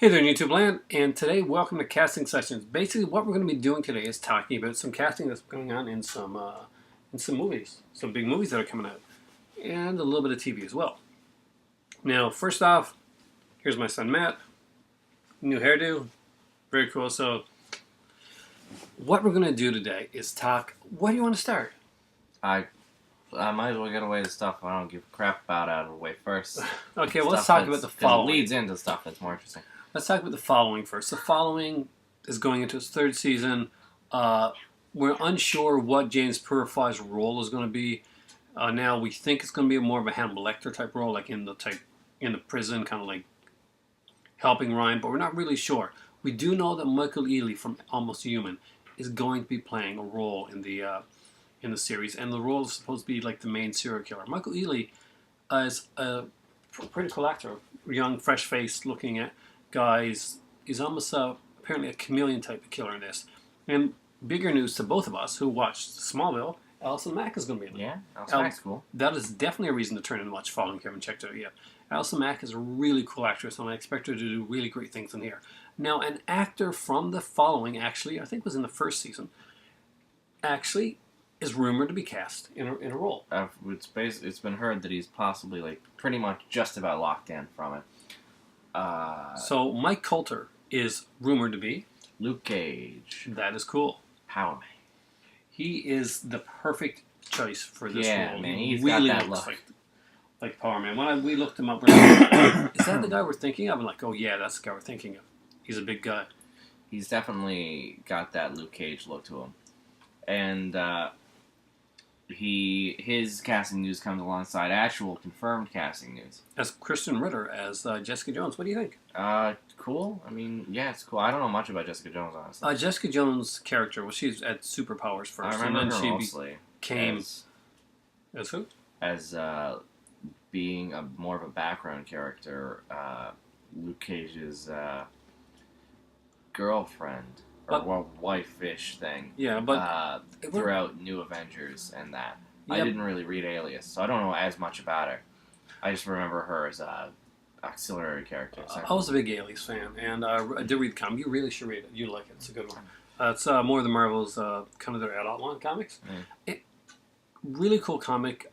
Hey there, YouTube land, and today, welcome to Casting Sessions. Basically, what we're going to be doing today is talking about some casting that's going on in some movies, some big movies that are coming out, and a little bit of TV as well. Now, first off, here's my son Matt, new hairdo, very cool. So, what we're going to do today is talk. What do you want to start? I might as well get away the stuff I don't give a crap about out of the way first. Okay, well, let's talk about the following. It leads into stuff that's more interesting. Let's talk about the following first. The following is going into its third season. We're unsure what James Purify's role is going to be. Now we think it's going to be more of a Hannibal Lecter type role, like in the prison, kind of like helping Ryan, but we're not really sure. We do know that Michael Ealy from Almost Human is going to be playing a role in the series, and the role is supposed to be like the main serial killer. Michael Ealy is a pretty cool actor, young, fresh-faced looking at guys. He's almost apparently a chameleon type of killer in this. And bigger news to both of us who watched Smallville, Allison Mack is going to be in it. Yeah, Allison Mack's cool. That is definitely a reason to turn and watch Following. If you haven't checked it out yet. Allison Mack is a really cool actress, and I expect her to do really great things in here. Now, an actor from The Following, actually, I think was in the first season, actually is rumored to be cast in a role. It's been heard that he's possibly like pretty much just about locked in from it. So Mike Coulter is rumored to be Luke Cage. That is cool. Power Man. He is the perfect choice for this role. Yeah, man, he's really got that looks look. like Power Man. When we looked him up, we're like, is that the guy we're thinking of? I'm like, oh yeah, that's the guy we're thinking of. He's a big guy. He's definitely got that Luke Cage look to him, and his casting news comes alongside actual confirmed casting news. As Kristen Ritter as Jessica Jones. What do you think? Cool. I mean, yeah, it's cool. I don't know much about Jessica Jones, honestly. Jessica Jones' character, well, she's at superpowers first. I remember and then her she mostly became... As who? As being more of a background character, Luke Cage's girlfriend, or wife-ish thing. Yeah, but... throughout New Avengers and that. Yep. I didn't really read Alias, so I don't know as much about her. I just remember her as a auxiliary character. I was a big Alias fan, and I did read the comic. You really should read it. You like it. It's a good one. It's more of the Marvel's kind of their adult line comics. Really cool comic.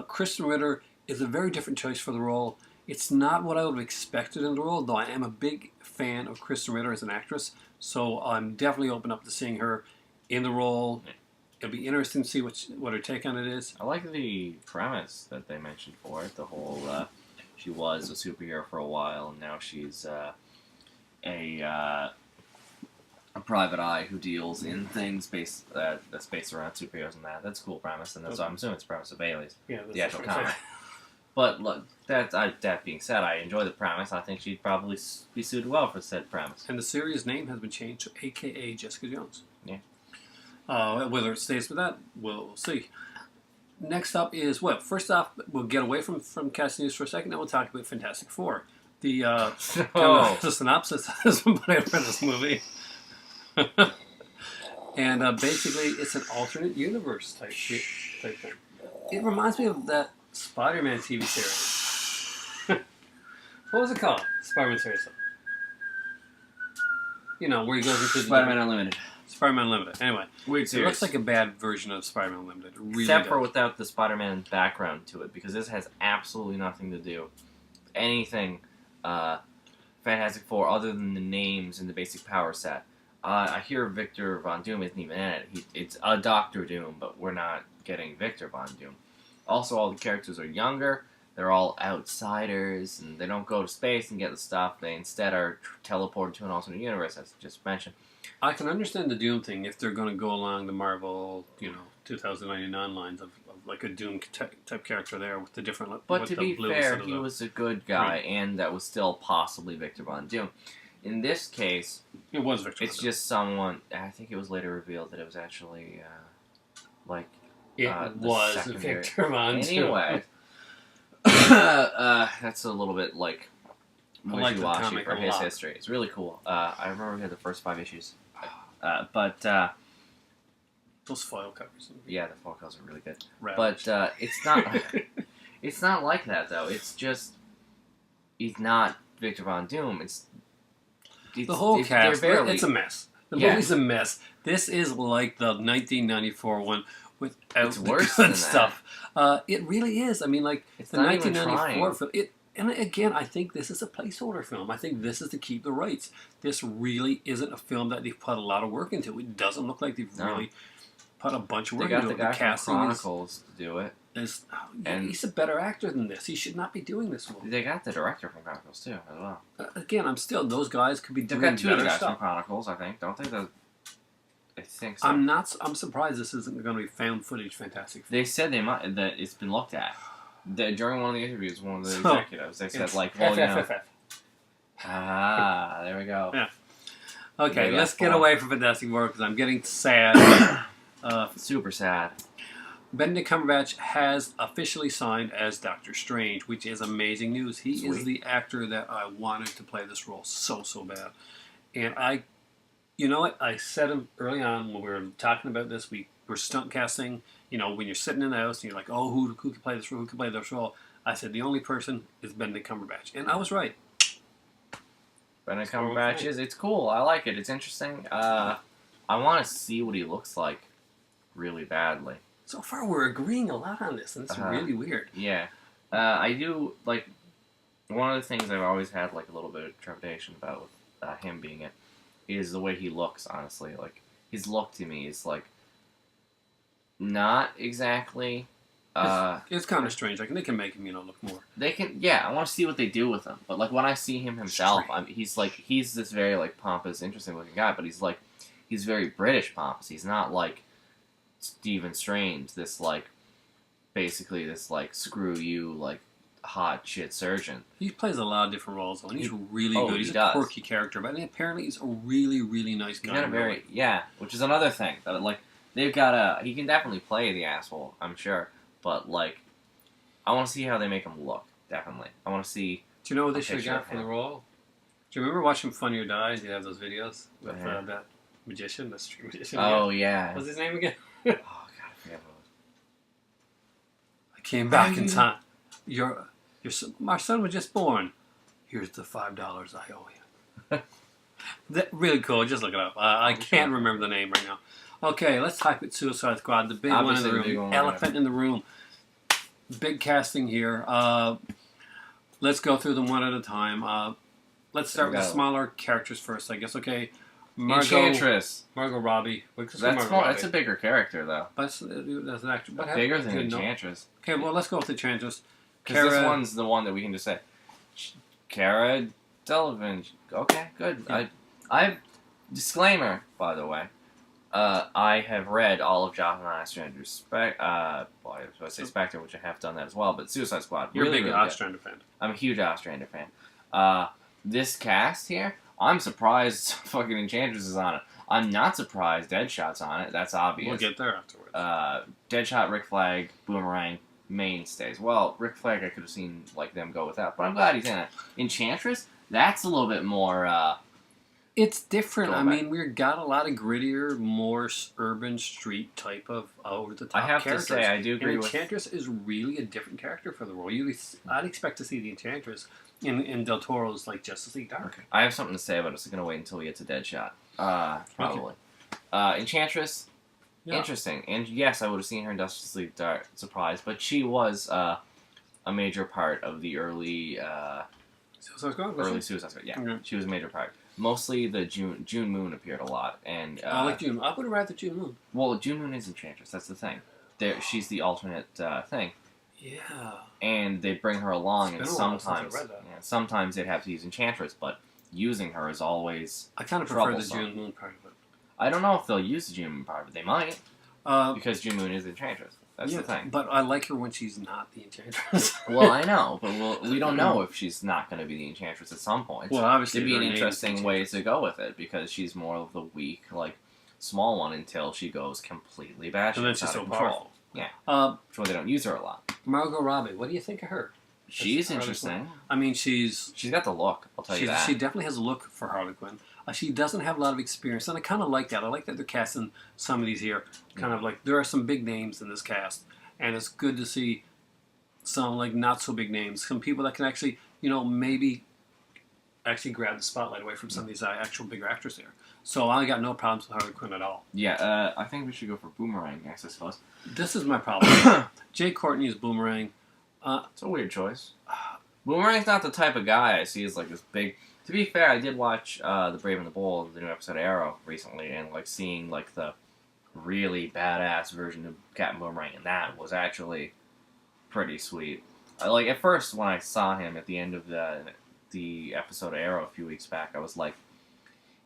Kristen Ritter is a very different choice for the role. It's not what I would have expected in the role, though I am a big fan of Kristen Ritter as an actress, so I'm definitely open up to seeing her in the role. It'll be interesting to see what her take on it is. I like the premise that they mentioned for it. The whole she was a superhero for a while, and now she's a private eye who deals in things that's based around superheroes and that. That's a cool premise, and that's I'm assuming it's the premise of Alias, the actual comic. But look, that being said, I enjoy the premise. I think she'd probably be suited well for said premise. And the series name has been changed to AKA Jessica Jones. Yeah. Whether it stays with that, we'll see. Next up is, well, first off, we'll get away from casting news for a second, then we'll talk about Fantastic Four. The the synopsis has been put out for this movie. And basically, it's an alternate universe type thing. It reminds me of that Spider-Man TV series. What was it called? Spider-Man series. You know, where he goes into Spider-Man Unlimited. Spider-Man Unlimited. Anyway, weird series. It looks like a bad version of Spider-Man Unlimited. It really Except does. for without the Spider-Man background to it, because this has absolutely nothing to do with anything Fantastic Four other than the names and the basic power set. I hear Victor Von Doom isn't even in it. It's a Doctor Doom, but we're not getting Victor Von Doom. Also, all the characters are younger. They're all outsiders, and they don't go to space and get the stuff. They instead are teleported to an alternate universe, as just mentioned. I can understand the Doom thing if they're going to go along the Marvel, 2099 lines of like a Doom type character there with the different. But to be fair, he was a good guy, right. And that was still possibly Victor Von Doom. In this case, it was Victor. It's just someone. I think it was later revealed that it was actually it was Victor Von Doom. Anyway, that's a little bit like wishy-washy for his history. It's really cool. I remember we had the first 5 issues, but those foil covers. Yeah, the foil covers are really good. Ravaged. But it's not. It's not like that though. It's just he's not Victor Von Doom. It's The whole cast, they're barely, it's a mess. The Yeah. movie's a mess. This is like the 1994 one without It's the worse good than stuff. It really is. I mean, like it's the not even 1994 trying. film. And again, I think this is a placeholder film. I think this is to keep the rights. This really isn't a film that they've put a lot of work into. It doesn't look like they've No. really put a bunch of They work got into the it. guy The from casting Chronicles to do it. And- he's a better actor than this. He should not be doing this one. They got the director from Chronicles too, as well. Again, those guys could be They've doing got two of the better guys from stuff. Chronicles, I think. Don't they? I think so. I'm surprised this isn't going to be found footage Fantastic Four. They said they might that it's been looked at. During one of the interviews, one of the So, executives, they said like, well, you know, FFFF. there we go. Yeah. Okay, Maybe let's that's get four. away from Fantastic Four because I'm getting sad. Super sad. Benedict Cumberbatch has officially signed as Doctor Strange, which is amazing news. He is Sweet. the actor that I wanted to play this role so bad. And you know what? I said him early on when we were talking about this. We were stunt casting. You know, when you're sitting in the house and you're like, oh, who can play this role? Who can play this role? I said the only person is Benedict Cumberbatch, and I was right. Benedict So, Cumberbatch okay. it's cool. I like it. It's interesting. I want to see what he looks like really badly. So far, we're agreeing a lot on this, and it's Uh-huh. really weird. Yeah. I do, like, one of the things I've always had, like, a little bit of trepidation about with him being it is the way he looks, honestly. Like, his look to me is, like, not exactly, It's kind of strange. Like they can make him, look more. they can, yeah, I want to see what they do with him. But, like, when I see him himself, Strange. he's this very, like, pompous, interesting looking guy, but he's very British pompous. He's not, like, Stephen Strange, this, like, basically this, like, screw you, like, hot shit surgeon. He plays a lot of different roles, and he's really Oh, good. he He's a does. quirky character, but apparently he's a really, really nice He's guy. got a in real very, life. yeah, which is another thing that, like, he can definitely play the asshole, I'm sure, but, like, I want to see how they make him look, definitely. I want to see, Do you know what they Okay, should have sure, got for yeah. the role? Do you remember watching Funny or Die? You have those videos with Yeah. that magician, the street magician. oh, again? yeah. What's his name again? Oh, God, I forget what I came back in you- time. My son was just born. Here's the $5 I owe you. Really cool. Just look it up. I I'm can't sure. remember the name right now. Okay, let's type it Suicide Squad. The big Obviously one the in the big room. one, Elephant in the room. Big casting here. Let's go through them one at a time. Let's start with the Go. smaller characters first, I guess. Okay, Margot Enchantress. Robbie. We can say That's Margot more, Robbie. that's a bigger character, though. But that's an actor. But Bigger than okay, no. Enchantress. Okay, well, let's go with the Enchantress. Because this Cara- one's the one that we can just say, Cara Delevingne. Okay, good. Yeah. I disclaimer, by the way. I have read all of Jonathan Ostrander's I was supposed to say Spectre, which I have done that as well, but Suicide Squad. You're really, a big really good. Ostrander fan. I'm a huge Ostrander fan. This cast here, I'm surprised fucking Enchantress is on it. I'm not surprised Deadshot's on it. That's obvious. We'll get there afterwards. Deadshot, Rick Flag, Boomerang, mainstays. Well, Rick Flag, I could have seen like them go with that, but I'm glad he's in it. Enchantress, that's a little bit more. It's different. Going I back. mean, we've got a lot of grittier, more urban street type of over the top I have characters. to say, I do agree and with. Enchantress is really a different character for the role. I'd expect to see the Enchantress in Del Toro's like Justice League Dark. I have something to say about it. So I'm gonna wait until we get to Deadshot. Probably. Enchantress, Yeah. interesting, and yes, I would have seen her in Justice League Dark. Surprise, but she was a major part of the early So it's going. early Suicide Squad. Yeah, Okay. she was a major part. Mostly the June Moon appeared a lot, and I like June. I would have rather June Moon. well, June Moon is Enchantress. That's the thing. She's the alternate thing, Yeah. and they bring her along, and It's been a while since I sometimes, read that. yeah, sometimes they'd have to use Enchantress, but using her is always. I kind of prefer the Troublesome. June Moon part of it. I don't know if they'll use the June Moon part, but they might because June Moon is Enchantress. That's yeah, the thing. But I like her when she's not the Enchantress. Well, I know, but we don't know if she's not going to be the Enchantress at some point. Well, obviously, It'd be her an name is interesting way Enchantress. to go with it because she's more of the weak, like small one until she goes completely batshit And then she's out so of control. powerful. Yeah. Which Which way they don't use her a lot. Margot Robbie. What do you think of her? She's Harley interesting. I mean, she's She's got the look. I'll tell you that. she definitely has a look for Harley Quinn. She doesn't have a lot of experience, and I kind of like that. I like that they're casting some of these here. Kind of like there are some big names in this cast, and it's good to see some like not so big names, some people that can actually maybe actually grabbed the spotlight away from some of these actual bigger actors there. So I got no problems with Harley Quinn at all. Yeah, I think we should go for Boomerang next, I suppose. This is my problem. Jay Courtney is Boomerang. It's a weird choice. Boomerang's not the type of guy I see as like this big. To be fair, I did watch The Brave and the Bold, the new episode of Arrow recently, and like seeing like the really badass version of Captain Boomerang, and that was actually pretty sweet. Like at first when I saw him at the end of the episode of Arrow a few weeks back, I was like,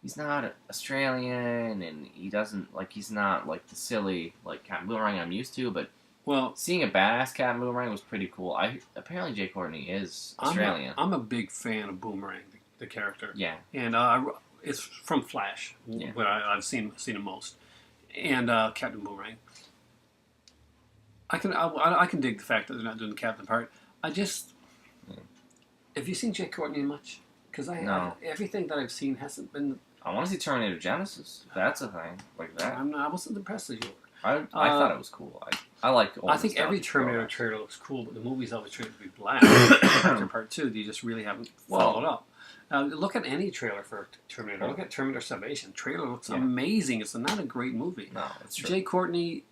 he's not Australian, and he doesn't like he's not like the silly like Captain Boomerang I'm used to, but. Well, Seeing a badass Captain Boomerang was pretty cool. Apparently Jay Courtney is Australian. I'm a big fan of Boomerang, the character. Yeah. And it's from Flash, where I've seen him most, and Captain Boomerang. I can dig the fact that they're not doing the Captain part. Have you seen Jay Courtney much? Because everything that I've seen hasn't been. I want to see Terminator Genesis. That's a thing like that. I wasn't impressed as you were. I thought it was cool. I like. I think every Terminator trailer looks cool, but the movie's always treated to be black. After part 2, they just really haven't followed up. Look at any trailer for Terminator. Look at Terminator Salvation. Trailer looks amazing. It's not a great movie. No, it's true. Jay Courtney.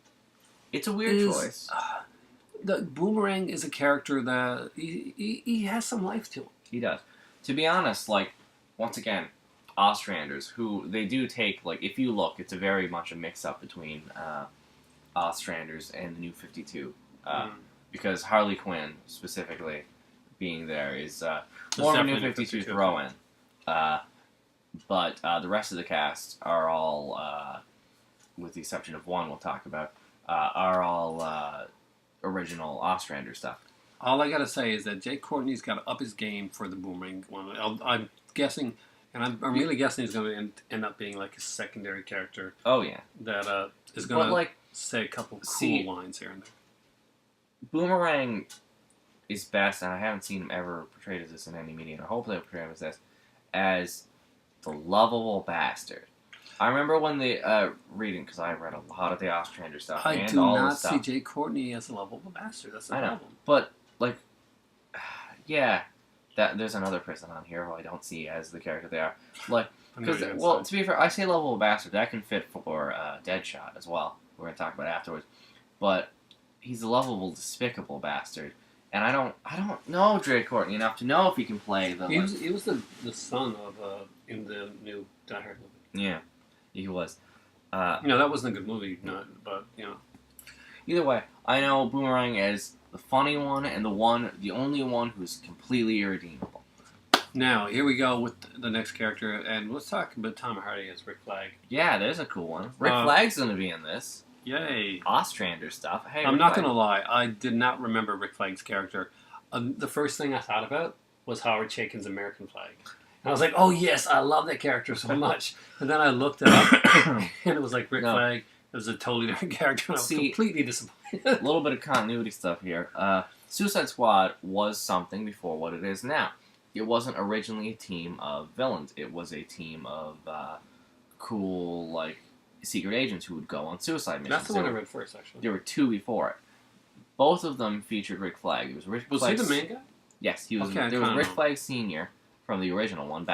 It's a weird choice. The Boomerang is a character that he has some life to him. He does. To be honest, like once again, Ostranders, who they do take like if you look, it's a very much a mix up between. Ostranders and the New 52, because Harley Quinn specifically being there is more of a New 52 throw-in, but the rest of the cast are all, with the exception of one we'll talk about, are all original Ostrander stuff. All I gotta say is that Jay Courtney's got to up his game for the Boomerang one. I'm guessing, and I'm really guessing he's going to end up being like a secondary character. Oh yeah, that is going to like. Say a couple cool lines here and there. Boomerang is best, and I haven't seen him ever portrayed as this in any media, and I hope they portray him as this, as the lovable bastard. I remember when they reading, because I read a lot of the Ostrander stuff. I do not see Jay Courtney as a lovable bastard. That's the problem. But like, yeah, there's another person on here who I don't see as the character they are. Like, because to be fair, I say lovable bastard. That can fit for Deadshot as well. We're going to talk about it afterwards. But he's a lovable, despicable bastard. And I don't know Jay Courtney enough to know if he can play the... He was the son of, in the new Die Hard movie. Yeah, he was. That wasn't a good movie, but. Either way, I know Boomerang as the funny one and the only one who's completely irredeemable. Now, here we go with the next character, and let's talk about Tom Hardy as Rick Flag. Yeah, there's a cool one. Rick Flag's going to be in this. Yay. Ostrander stuff. Hey, I'm not going to lie. I did not remember Rick Flag's character. The first thing I thought about was Howard Chaykin's American Flag. And I was like, oh, yes, I love that character so much. And then I looked it up, and it was like Rick Flag. It was a totally different character, and I was completely disappointed. A little bit of continuity stuff here. Suicide Squad was something before what it is now. It wasn't originally a team of villains. It was a team of cool, like, secret agents who would go on suicide missions. That's the one I read first, actually. There were two before it. Both of them featured Rick Flag. It was Rick Was Flag. he the main guy? Yes, he was. Okay, there was Rick Flag Sr. from the original one,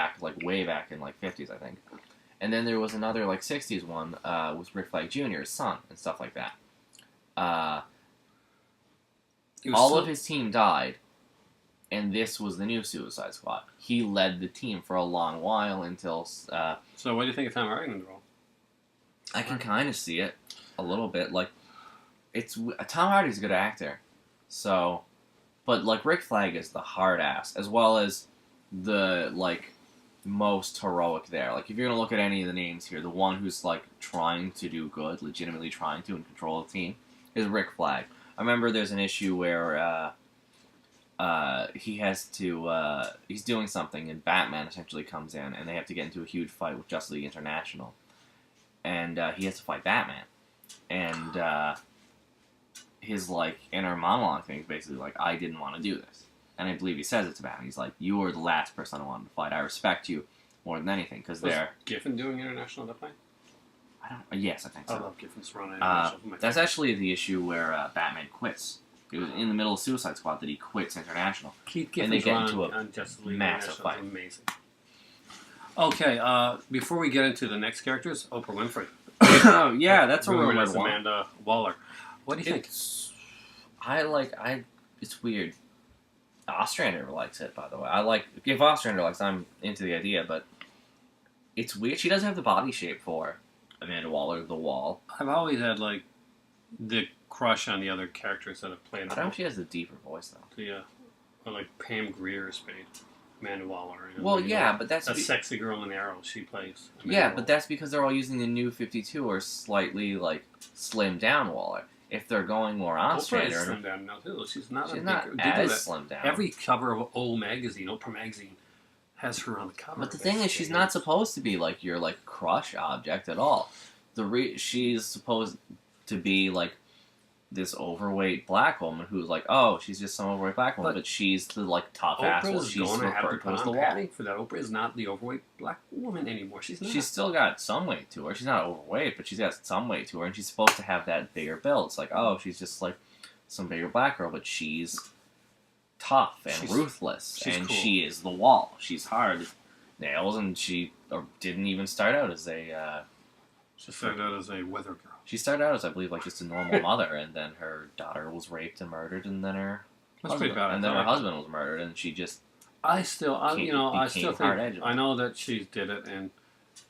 way back in, 50s, I think. And then there was another, 60s one with Rick Flag Jr.'s son and stuff like that. All of his team died, and this was the new Suicide Squad. He led the team for a long while until... So what do you think of Tom Hardy in the role? I can kind of see it a little bit. Tom Hardy's a good actor, so... But, Rick Flag is the hard ass, as well as the, most heroic there. If you're going to look at any of the names here, the one who's, trying to do good, legitimately trying to, and control the team, is Rick Flag. I remember there's an issue where, he has to, he's doing something, and Batman essentially comes in, and they have to get into a huge fight with Justice League International. And, he has to fight Batman. And, his, inner monologue thing is basically I didn't want to do this. And I believe he says it to Batman. He's like, you were the last person I wanted to fight. I respect you more than anything, because they're... Giffen doing International at that point? Yes, I think so. I love Giffen's run International. That's actually the issue where Batman quits. It was in the middle of Suicide Squad that he quits International. Keith Giffen's run on Justice League massive International fight. is amazing. Okay, before we get into the next characters, Oprah Winfrey. Oh yeah, that's a Rumored real as one. Amanda Waller. What do you think? It's weird. Ostrander likes it, by the way. I like if Ostrander likes, I'm into the idea, but it's weird. She doesn't have the body shape for Amanda Waller, the Wall. I've always had like the crush on the other characters that have played. I don't know if she has the deeper voice though. Or like Pam Grier has played Amanda Waller. And, Well, yeah, but that's a sexy girl in Arrow. She plays. Amanda yeah, Waller. but that's because they're all using the new 52 or slightly like slimmed down Waller. If they're going more Oprah is Ostrander, slimmed down now too. She's not. she's a not big, as slimmed down. Every cover of old magazine, Oprah magazine, has her on the cover. But the thing is, she's not supposed to be like your like crush object at all. She's supposed to be like this overweight black woman who's like, oh, she's just some overweight black woman, but she's the like tough asshole. Oprah's She's going to have to referred to put as the on Wall. padding for that. Oprah is not the overweight black woman anymore. She's not. She's still got some weight to her. She's not overweight, but she's got some weight to her, and she's supposed to have that bigger build. It's like, oh, she's just like some bigger black girl, but she's tough and ruthless, and cool. she is the Wall. She's hard nails, and she didn't even start out as a. She started out as a weather girl. She started out as, I believe, like just a normal mother, and then her daughter was raped and murdered, and then her husband was murdered, and she just. I still think hard-edged. I know that she did it in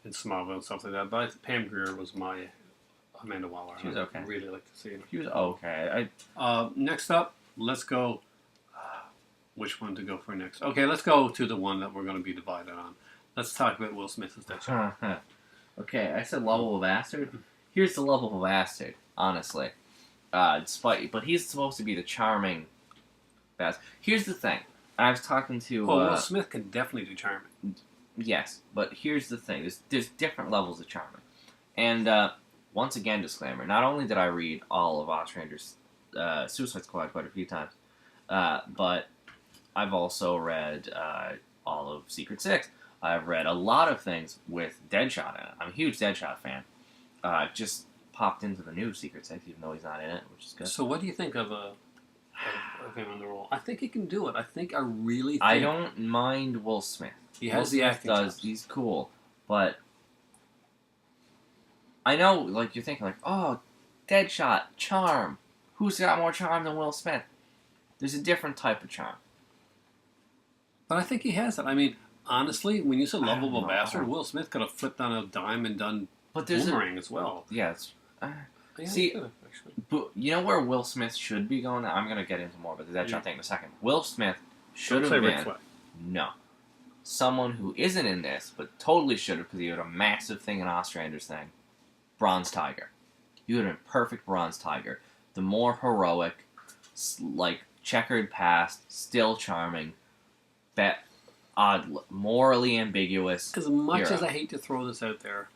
Smallville and stuff like that, but Pam Grier was my Amanda Waller. She was okay. I really like to see her. She was okay. Next up, let's go. Which one to go for next? Okay, let's go to the one that we're going to be divided on. Let's talk about Will Smith as Deadshot. Okay, I said lovable bastard. Here's the lovable bastard, honestly. But he's supposed to be the charming bastard. Here's the thing. I was talking to... Will Smith can definitely do charming. Yes, but here's the thing. There's different levels of charming. And, once again, disclaimer. Not only did I read all of Ostrander's Suicide Squad quite a few times, but I've also read all of Secret Six. I've read a lot of things with Deadshot in it. I'm a huge Deadshot fan. Just popped into the new Secret Six, even though he's not in it, which is good. So what do you think of him in the role? I think he can do it. I really think... I don't mind Will Smith. He has the acting chops. He's cool. But I know, like, you're thinking, like, oh, Deadshot, charm. Who's got more charm than Will Smith? There's a different type of charm. But I think he has it. I mean, honestly, when you said lovable bastard, Will Smith could have flipped on a dime and done Boomerang as well. Yeah, Yeah, see, but you know where Will Smith should be going? I'm going to get into more about the Deadshot thing in a second. Will Smith should have been... No. Someone who isn't in this, but totally should have, because he had a massive thing in Ostrander's thing. Bronze Tiger. You would have been perfect Bronze Tiger. The more heroic, like, checkered past, still charming, morally ambiguous. As much as I hate to throw this out there,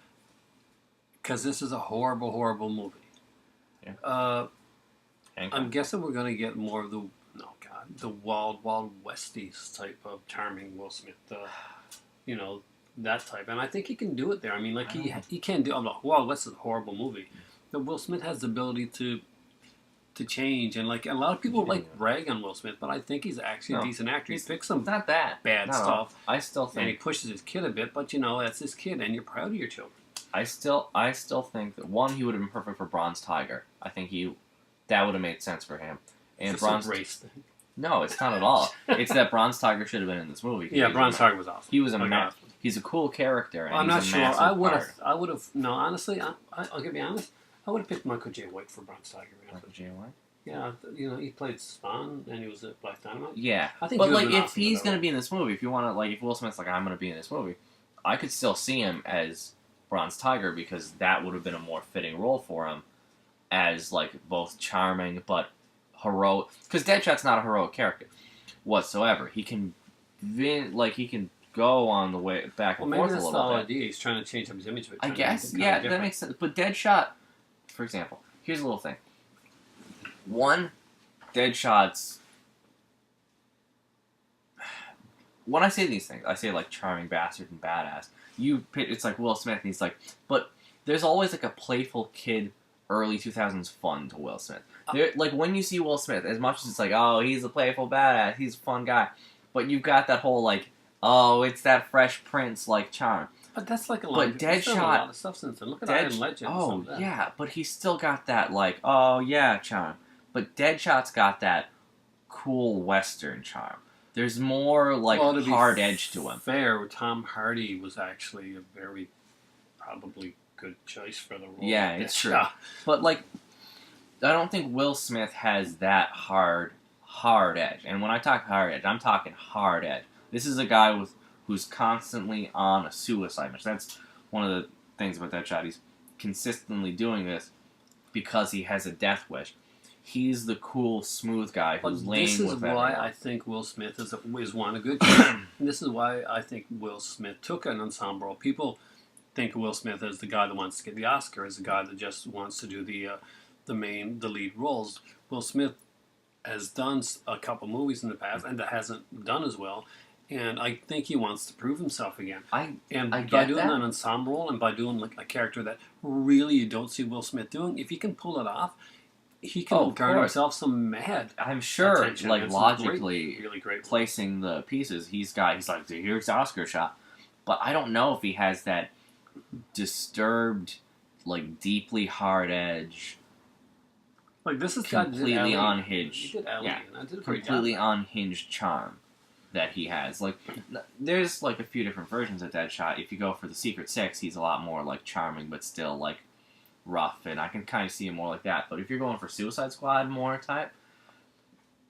because this is a horrible, horrible movie. Yeah. I'm guessing we're going to get more of the Wild Wild Westies type of charming Will Smith. That type. And I think he can do it there. I mean, like, he can do... I'm like, Wild West is a horrible movie. But Will Smith has the ability to change. And, like, a lot of people, rag on Will Smith, but I think he's actually a decent actor. He picks some not bad stuff. I still think... And he pushes his kid a bit, but, that's his kid, and you're proud of your children. I still think that, one, he would have been perfect for Bronze Tiger. I think that would have made sense for him. And Bronze race thing. No, it's not at all. It's that Bronze Tiger should have been in this movie. Yeah, Bronze Tiger was awesome. He was he's a cool character. And I'm not he's sure. I would have. No, honestly, I'll be honest. I would have picked Michael J. White for Bronze Tiger. Michael J. White. Yeah, he played Spawn, and he was at Black Dynamite. Yeah, I think. But like, if he's gonna be in this movie, if you want to, like, if Will Smith's like, I'm gonna be in this movie, I could still see him as Bronze Tiger, because that would have been a more fitting role for him, as like both charming but heroic. Because Deadshot's not a heroic character whatsoever. He can, he can go on the way back and forth a little bit. Well, maybe that's the idea. He's trying to change up his image. I guess, yeah, that makes sense. But Deadshot, for example, here's a little thing. One, Deadshot's... When I say these things, I say, like, charming bastard and badass. It's like Will Smith, and he's like... But there's always, like, a playful kid, early 2000s fun to Will Smith. Like, when you see Will Smith, as much as it's like, oh, he's a playful badass, he's a fun guy, but you've got that whole, like, oh, it's that Fresh Prince like charm. But that's like a lot. But There's still a Deadshot, lot of substance. And look at Iron Legend. and oh some of that. yeah, but he's still got that like, oh yeah charm. But Deadshot's got that cool Western charm. There's more like Well, to be hard edge to him. Fair, Tom Hardy was actually a very probably good choice for the role. Yeah, of it's true. Deadshot. But like, I don't think Will Smith has that hard edge. And when I talk hard edge, I'm talking hard edge. This is a guy who's constantly on a suicide mission. That's one of the things about Deadshot. He's consistently doing this because he has a death wish. He's the cool, smooth guy who's But laying this is with why everyone. I think Will Smith is one a good choice. And this is why I think Will Smith took an ensemble role. People think of Will Smith as the guy that wants to get the Oscar, as the guy that just wants to do the lead roles. Will Smith has done a couple movies in the past and that hasn't done as well. And I think he wants to prove himself again. I By get doing that. an ensemble role and by doing like a character that really you don't see Will Smith doing, if he can pull it off, he can Oh, of garner course. himself some mad I'm sure, attention. like And some logically really great. placing the pieces, he's like, here's the Oscar shot. But I don't know if he has that disturbed, like deeply hard edge, Like this is guy that did completely Ally. unhinged, He did Ally, yeah, and I did a great completely job. unhinged charm that he has. Like, there's like a few different versions of Deadshot. If you go for the Secret Six, he's a lot more like charming, but still like rough, and I can kind of see him more like that. But if you're going for Suicide Squad more type,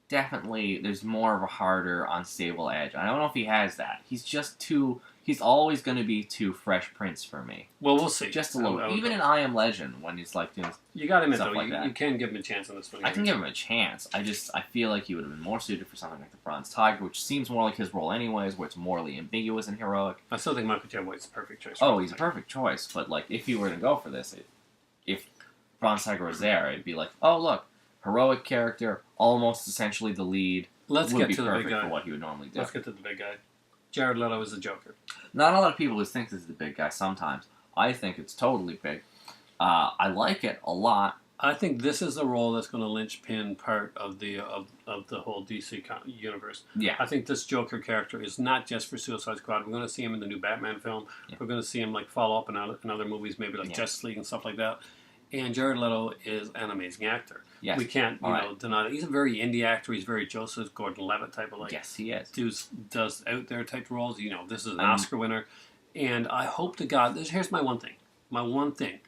definitely there's more of a harder, unstable edge. I don't know if he has that. He's just too. He's always going to be too Fresh Prince for me. Well, we'll see. Just a little. I would Even go. in I Am Legend, when he's like doing, You got to admit stuff though, like that. you can give him a chance on this one. I can give him a chance. I feel like he would have been more suited for something like the Bronze Tiger, which seems more like his role anyways, where it's morally ambiguous and heroic. I still think Michael J. White's the perfect choice. Oh, he's a perfect choice. But like, if you were to go for this, if Bronze Tiger was there, it'd be like, oh look, heroic character, almost essentially the lead. Let's would get be to the big perfect guy. for what he would normally do. Let's get to the big guy. Jared Leto is the Joker. Not a lot of people just think this is the big guy. Sometimes I think it's totally big. I like it a lot. I think this is the role that's going to linchpin part of the whole DC universe. Yeah. I think this Joker character is not just for Suicide Squad. We're going to see him in the new Batman film. Yeah. We're going to see him like follow up in other movies, maybe like Yeah. Justice League and stuff like that. And Jared Leto is an amazing actor. Yes. We can't deny that. He's a very indie actor. He's very Joseph Gordon-Levitt type of Yes, he is. does out there type roles. You know, this is an Um, Oscar winner, and I hope to God. Here's my one thing. My one thing.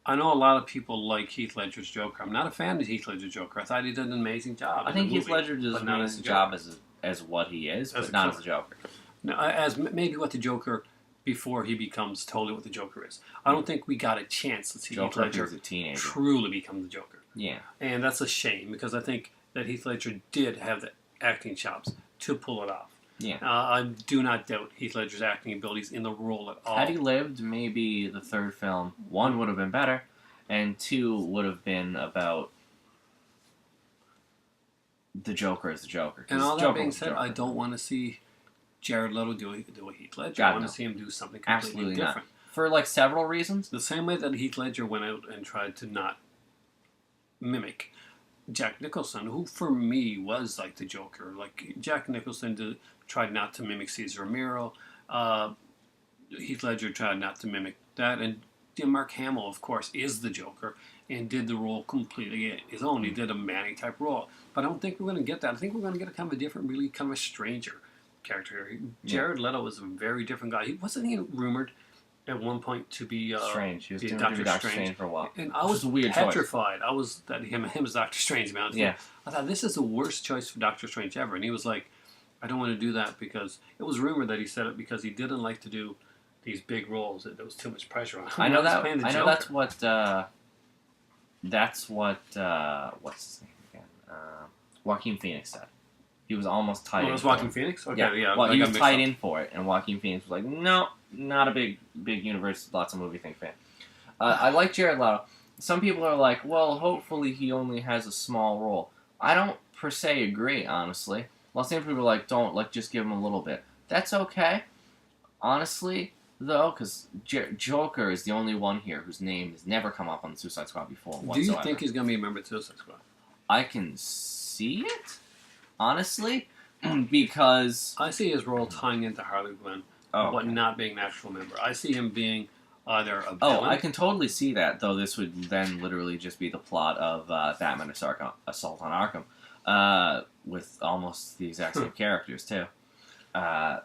I know a lot of people like Heath Ledger's Joker. I'm not a fan of Heath Ledger's Joker. I thought he did an amazing job. I in think the Heath movie, Ledger does but an not amazing as a job Joker. as what he is, As but a not killer. as a Joker. No, as maybe what the Joker before he becomes totally what the Joker is. I don't think we got a chance to see Heath Joker Ledger as a teenager. truly become the Joker. Yeah. And that's a shame because I think that Heath Ledger did have the acting chops to pull it off. Yeah. I do not doubt Heath Ledger's acting abilities in the role at all. Had he lived, maybe the third film, 1 would have been better, and 2 would have been about the Joker as the Joker. 'Cause And all that Joker being was said, Joker. I don't want to see Jared Leto do a Heath Ledger. God, I want no. to see him do something completely Absolutely not. different. For like several reasons. The same way that Heath Ledger went out and tried to not mimic Jack Nicholson, who for me was like the Joker. Like Jack Nicholson tried not to mimic Cesar Romero. Heath Ledger tried not to mimic that, and Mark Hamill, of course, is the Joker and did the role completely his own. He did a Manny type role, but I don't think we're going to get that. I think we're going to get a kind of a different, really kind of a stranger character. Jared Leto was a very different guy. Wasn't he rumored at one point to be Strange. He was be doing Doctor Doctor Strange. Strange for a while. And I Which was is a weird choice. petrified. I was that him as Doctor Strange. Man, Yeah. I thought this is the worst choice for Doctor Strange ever. And he was like, I don't want to do that because it was rumored that he said it because he didn't like to do these big roles. That there was too much pressure on him. I know Now he's that. playing the I know Joker. that's what. That's what. What's his name again? Joaquin Phoenix said. He was almost tied. Oh, it in was for Joaquin it. Phoenix. Okay, Yeah. yeah. Well, I he got was mixed tied up. in for it, and Joaquin Phoenix was like, "No, not a big universe. Lots of movie thing fan." I like Jared Leto. Some people are like, "Well, hopefully he only has a small role." I don't per se agree, honestly. Well, some people are like, "Don't just give him a little bit." That's okay, honestly. Though, because Joker is the only one here whose name has never come up on the Suicide Squad before Do whatsoever. you think he's going to be a member of Suicide Squad? I can see it, honestly, because I see his role tying into Harley Quinn, but not being an actual member. I see him being either a villain. I can totally see that. Though this would then literally just be the plot of Batman Assault on Arkham, with almost the exact same characters too. I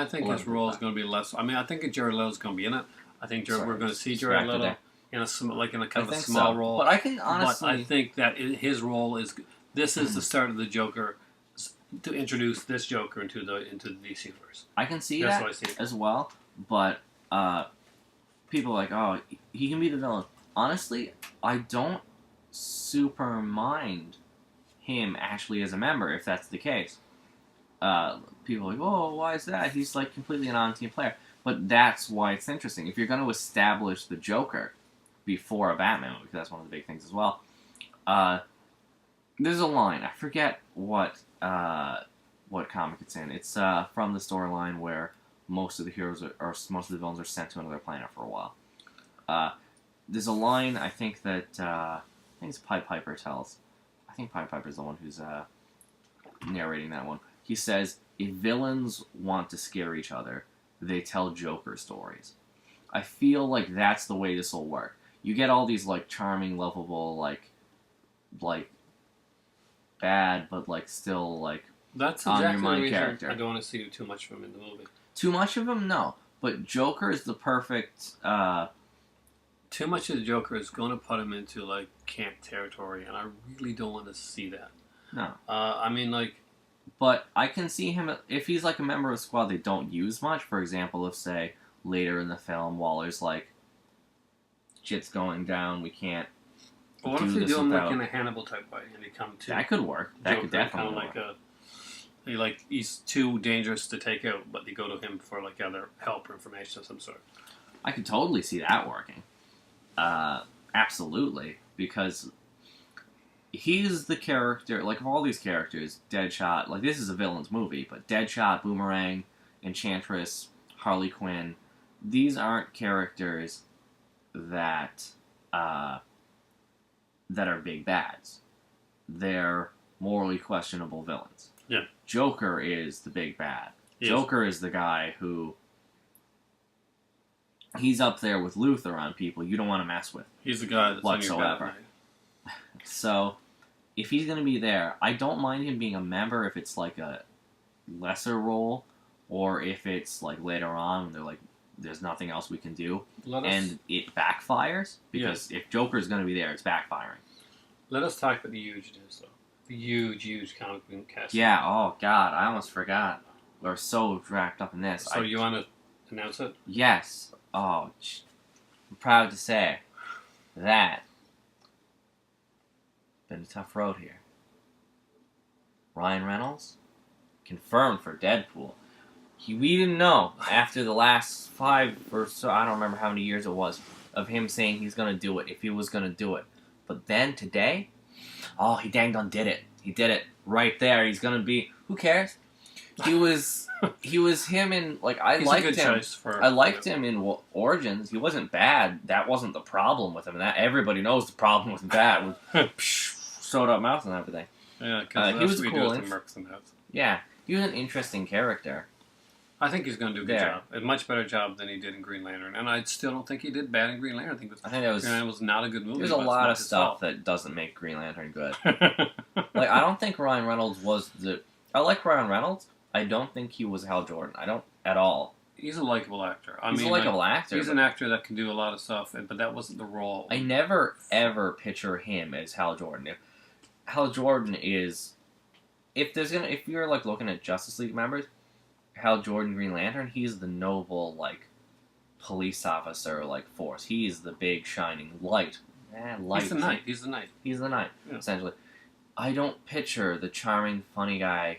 think his role is going to be less. I mean, I think Jared Leto's going to be in it. I think we're going to see Jared Leto in a kind of a small role. But I can honestly, I think that his role is. This is the start of the Joker to introduce this Joker into the DC universe. I can see that as well. But people are like, oh, he can be the villain. Honestly, I don't super mind him actually as a member if that's the case. People are like, oh, why is that? He's like completely an on-team player. But that's why it's interesting. If you're going to establish the Joker before a Batman, because that's one of the big things as well, there's a line. I forget what comic it's in. It's from the storyline where most of the heroes or most of the villains are sent to another planet for a while. There's a line I think that I think it's Pied Piper tells. I think Pied Piper's the one who's narrating that one. He says, if villains want to scare each other, they tell Joker stories. I feel like that's the way this will work. You get all these like charming, lovable, like bad, but like still like that's on exactly your mind the reason character. I don't want to see too much of him in the movie. Too much of him, no. But Joker is the perfect. Too much of the Joker is going to put him into like camp territory, and I really don't want to see that. No. I mean, like. But I can see him if he's like a member of the squad they don't use much. For example, if say later in the film Waller's like, shit's going down, we can't. Well, what if they do him like in a Hannibal type way, and he come to that could work. That could definitely work. He's too dangerous to take out, but they go to him for like other help or information of some sort. I could totally see that working. Absolutely, because he's the character, like of all these characters, Deadshot, like this is a villain's movie, but Deadshot, Boomerang, Enchantress, Harley Quinn, these aren't characters that are big bads. They're morally questionable villains. Yeah. Joker is the big bad. Yes. Joker is the guy who he's up there with Luthor on people you don't want to mess with. He's the guy that's whatsoever. on your bad. So, if he's going to be there, I don't mind him being a member if it's like a lesser role, or if it's like later on when they're like, there's nothing else we can do, and it backfires, because if Joker's going to be there, it's backfiring. Let us talk about the huge news, though. The huge comic book cast. Yeah, oh god, I almost forgot. We're so wrapped up in this. So you want to announce it? Yes. Oh, I'm proud to say that been a tough road here. Ryan Reynolds confirmed for Deadpool. We didn't know after the last 5 or so, I don't remember how many years it was, of him saying he's going to do it, if he was going to do it. But then today, oh, he danged on did it. He did it right there. He's going to be, who cares? He was him in, like, I liked him in Origins. He wasn't bad. That wasn't the problem with him. That everybody knows the problem with that, with sewed up mouth and everything. Yeah, because he was cool. Yeah, he was an interesting character. I think he's going to do a good job. A much better job than he did in Green Lantern. And I still don't think he did bad in Green Lantern. I think Green Lantern was not a good movie. There's a lot of stuff that doesn't make Green Lantern good. Like, I don't think Ryan Reynolds was the... I like Ryan Reynolds. I don't think he was Hal Jordan. I don't at all. He's a likable actor. He's a likable actor. He's an actor that can do a lot of stuff, but that wasn't the role. I never, ever picture him as Hal Jordan. If Hal Jordan is... If you're, like, looking at Justice League members... Hal Jordan, Green Lantern, he's the noble, like, police officer, like, force. He's the big, shining light. He's the knight. He's the knight, essentially. I don't picture the charming, funny guy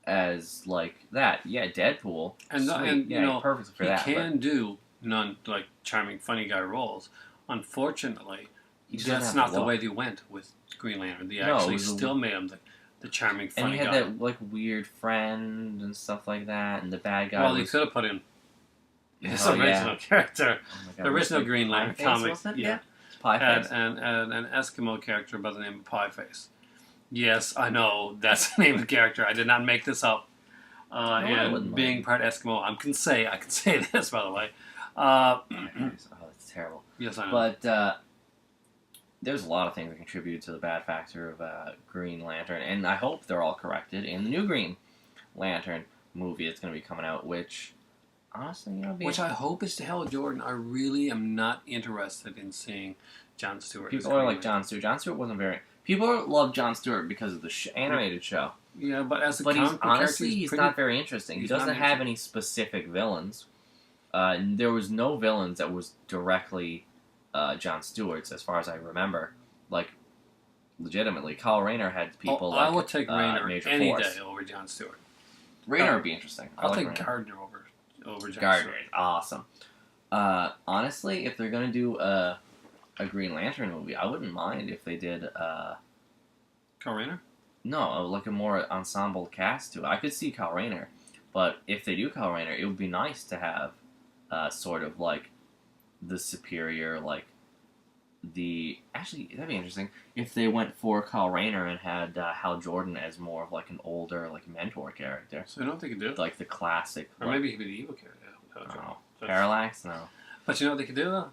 as, like, that. Yeah, Deadpool. And you know, perfect for that. He can do like, charming, funny guy roles. Unfortunately, that's not the way they went with Green Lantern. They actually still made him the charming, funny guy. And he had that, like, weird friend and stuff like that, and the bad guy. Well, they could have put in his original character. Oh my God, the original Green Lantern comic. Pie had Face. an Eskimo character by the name of Pie Face. Yes, I know that's the name of the character. I did not make this up. I And wouldn't being mind. part Eskimo, I can say this, by the way. Pie Face. Oh, that's terrible. Yes, I know. But there's a lot of things that contributed to the bad factor of Green Lantern, and I hope they're all corrected in the new Green Lantern movie that's going to be coming out, which, honestly, Which I hope is to Hal Jordan. I really am not interested in seeing Jon Stewart. people are like Jon Stewart. Jon Stewart wasn't very... People love Jon Stewart because of the animated show. Yeah, but as a But comic book character, he's pretty- not very interesting. He he's doesn't not have any specific villains. There was no villains that was directly Jon Stewart's, as far as I remember. Like, legitimately, Kyle Rayner had people like I would take Rayner Major any Force. day over Jon Stewart. Rayner would be interesting. I I'll like take Rayner. Gardner over Jon Gardner Stewart. is awesome. Honestly, if they're gonna do a Green Lantern movie, I wouldn't mind if they did Kyle Rayner? no, like a more ensemble cast to it. I could see Kyle Rayner, but if they do Kyle Rayner, it would be nice to have sort of like the superior, like the actually that'd be interesting if they went for Kyle Rayner and had Hal Jordan as more of like an older like mentor character, So I don't think they could do it. like the classic. Or like, maybe he'd be the evil character. no, Parallax, no. But you know what they could do, though?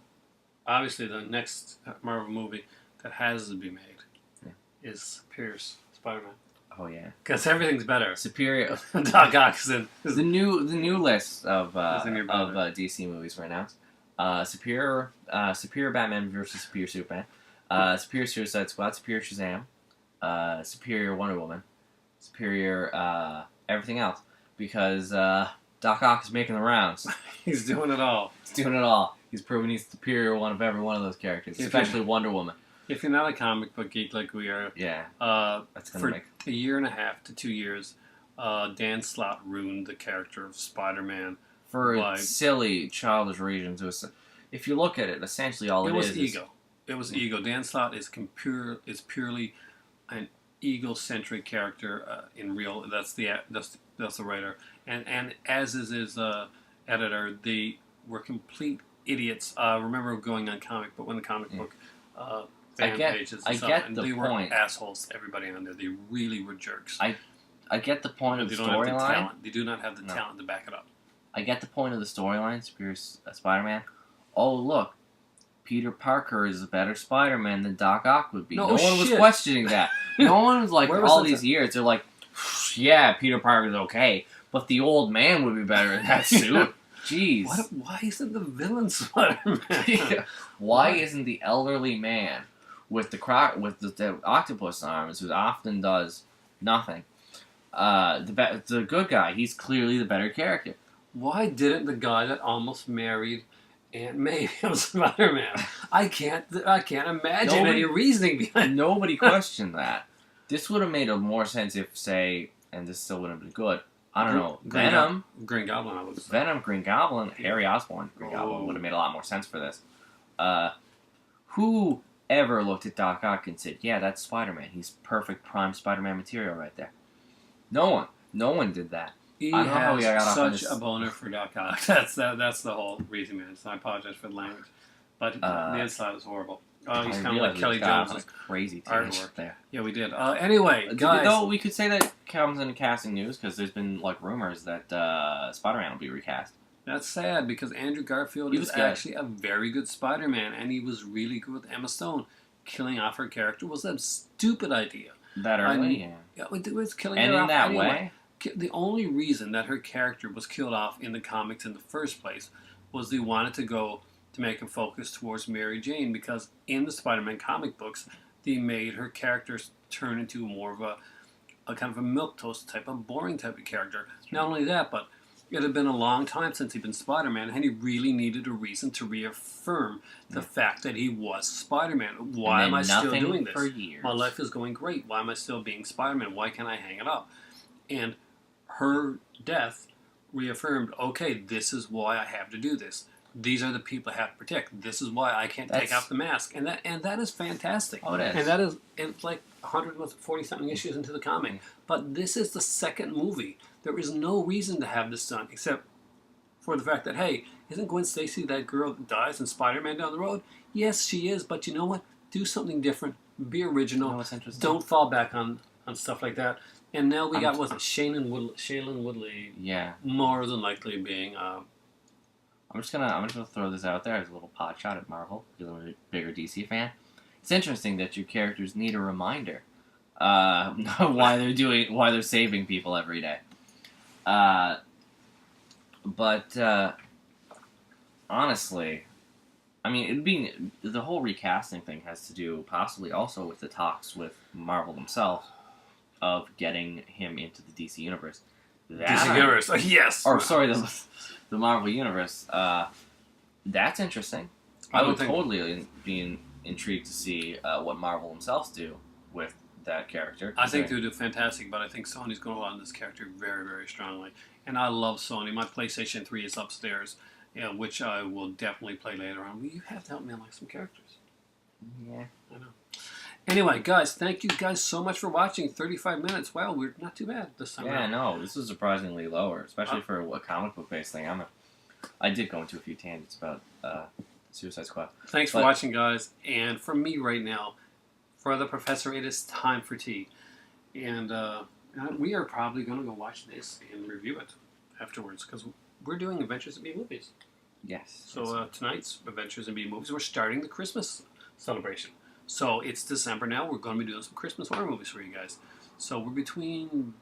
Obviously, the next Marvel movie that has to be made is Pierce, Spider-Man. Oh yeah, Because everything's better. superior. Doc Ock is in. The new list of Is in your brother. DC movies right now. Superior Batman versus Superior Superman, Superior Suicide Squad, Superior Shazam, Superior Wonder Woman, Superior everything else, because Doc Ock is making the rounds. He's doing it all. He's doing it all. He's proven he's the superior one of every one of those characters, If especially Wonder Woman. If you're not a comic book geek like we are, Yeah, that's gonna for make. a year and a half to 2 years, Dan Slott ruined the character of Spider-Man. For Like- silly, childish reasons. If you look at it, essentially all It was is ego. It was ego. Dan Slott is purely an egocentric character in real. That's the writer, and as is his editor. They were complete idiots. Remember going on comic book when the comic book fan pages. And I stuff, get and the they point. were assholes. To everybody on there. They really were jerks. I get the point of They the don't have the storyline. talent. They do not have the No. talent to back it up. I get the point of the storyline, Superior Spider-Man. Oh, look, Peter Parker is a better Spider-Man than Doc Ock would be. No, No one was shit. questioning that. No one was like, Where was all that these years, they're like, yeah, Peter Parker's okay, but the old man would be better in that suit. Jeez. Why isn't the villain Spider-Man? Why isn't the elderly man with the octopus arms, who often does nothing, the good guy? He's clearly the better character. Why didn't the guy that almost married Aunt May become Spider-Man? I can't imagine any reasoning behind. Nobody questioned that. This would have made more sense if, say, and this still wouldn't have been good. I don't know. Venom, Green Goblin. I was. Green Goblin, Harry Osborn, Green Goblin would have made a lot more sense for this. Who ever looked at Doc Ock and said, "Yeah, that's Spider-Man. He's perfect prime Spider-Man material right there." No one. No one did that. He I don't know how we got has off on such this. a boner for Doc Ock. That's the whole reason, man. So I apologize for the language, but the inside is horrible. He's kind of like Kelly Jones. Crazy artwork. teenage there. Yeah, we did. Anyway, guys. Though we could say that comes into casting news because there's been like rumors that Spider-Man will be recast. That's sad because Andrew Garfield He is was good. actually a very good Spider-Man, and he was really good with Emma Stone. Killing off her character was a stupid idea. That early, yeah. Yeah, it was killing And her in off that anyway. way, The only reason that her character was killed off in the comics in the first place was they wanted to make him focus towards Mary Jane, because in the Spider-Man comic books, they made her characters turn into more of a kind of a milquetoast type, a boring type of character. Not only that, but it had been a long time since he'd been Spider-Man, and he really needed a reason to reaffirm the fact that he was Spider-Man. Why am I still doing this? For years. My life is going great. Why am I still being Spider-Man? Why can't I hang it up? And her death reaffirmed, okay, this is why I have to do this. These are the people I have to protect. This is why I can't take off the mask. And that is fantastic. Oh, it is. And it's like 140-something issues into the comic. Mm. But this is the second movie. There is no reason to have this done except for the fact that, hey, isn't Gwen Stacy that girl that dies in Spider-Man down the road? Yes, she is, but you know what? Do something different. Be original. You know what's interesting? Don't fall back on stuff like that. And now we got, I'm- was it Shailene Woodley, Yeah. more than likely being... I'm just gonna throw this out there as a little pot shot at Marvel because I'm a bigger DC fan. It's interesting that your characters need a reminder why they're saving people every day. But honestly, I mean, the whole recasting thing has to do possibly also with the talks with Marvel themselves of getting him into the DC universe. DC Universe. Yes! Or sorry, the Marvel universe. That's interesting. I would totally be intrigued to see what Marvel themselves do with that character. I think they would do fantastic, but I think Sony's going to run this character very, very strongly. And I love Sony. My PlayStation 3 is upstairs, which I will definitely play later on. You have to help me unlock some characters. Yeah. I know. Anyway, guys, thank you guys so much for watching. 35 minutes. Wow, we're not too bad this time. Yeah, no, this was surprisingly lower, especially for a comic book based thing. I did go into a few tangents about Suicide Squad. Thanks for watching, guys. And for me right now, for the Professor, it is time for tea. And we are probably going to go watch this and review it afterwards because we're doing Adventures in B Movies. Yes. So tonight's Adventures in B Movies, we're starting the Christmas celebration. So it's December now. We're going to be doing some Christmas horror movies for you guys. So we're between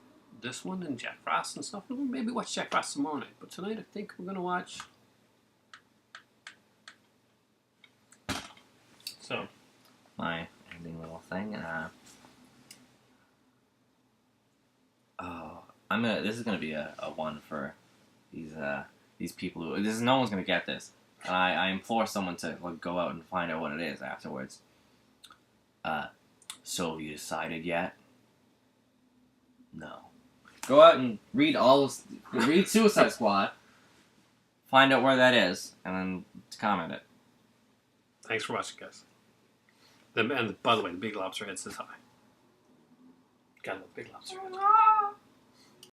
this one and Jack Frost and stuff. We'll maybe watch Jack Frost tomorrow night. But tonight I think we're going to watch... So... My ending little thing. This is gonna be a one for these people who no one's gonna get this. And I implore someone to go out and find out what it is afterwards. So have you decided yet? No. Go out and read read Suicide Squad. Find out where that is, and then comment it. Thanks for watching, guys. And by the way, the Big Lobster Head says hi. Got a Big Lobster Head.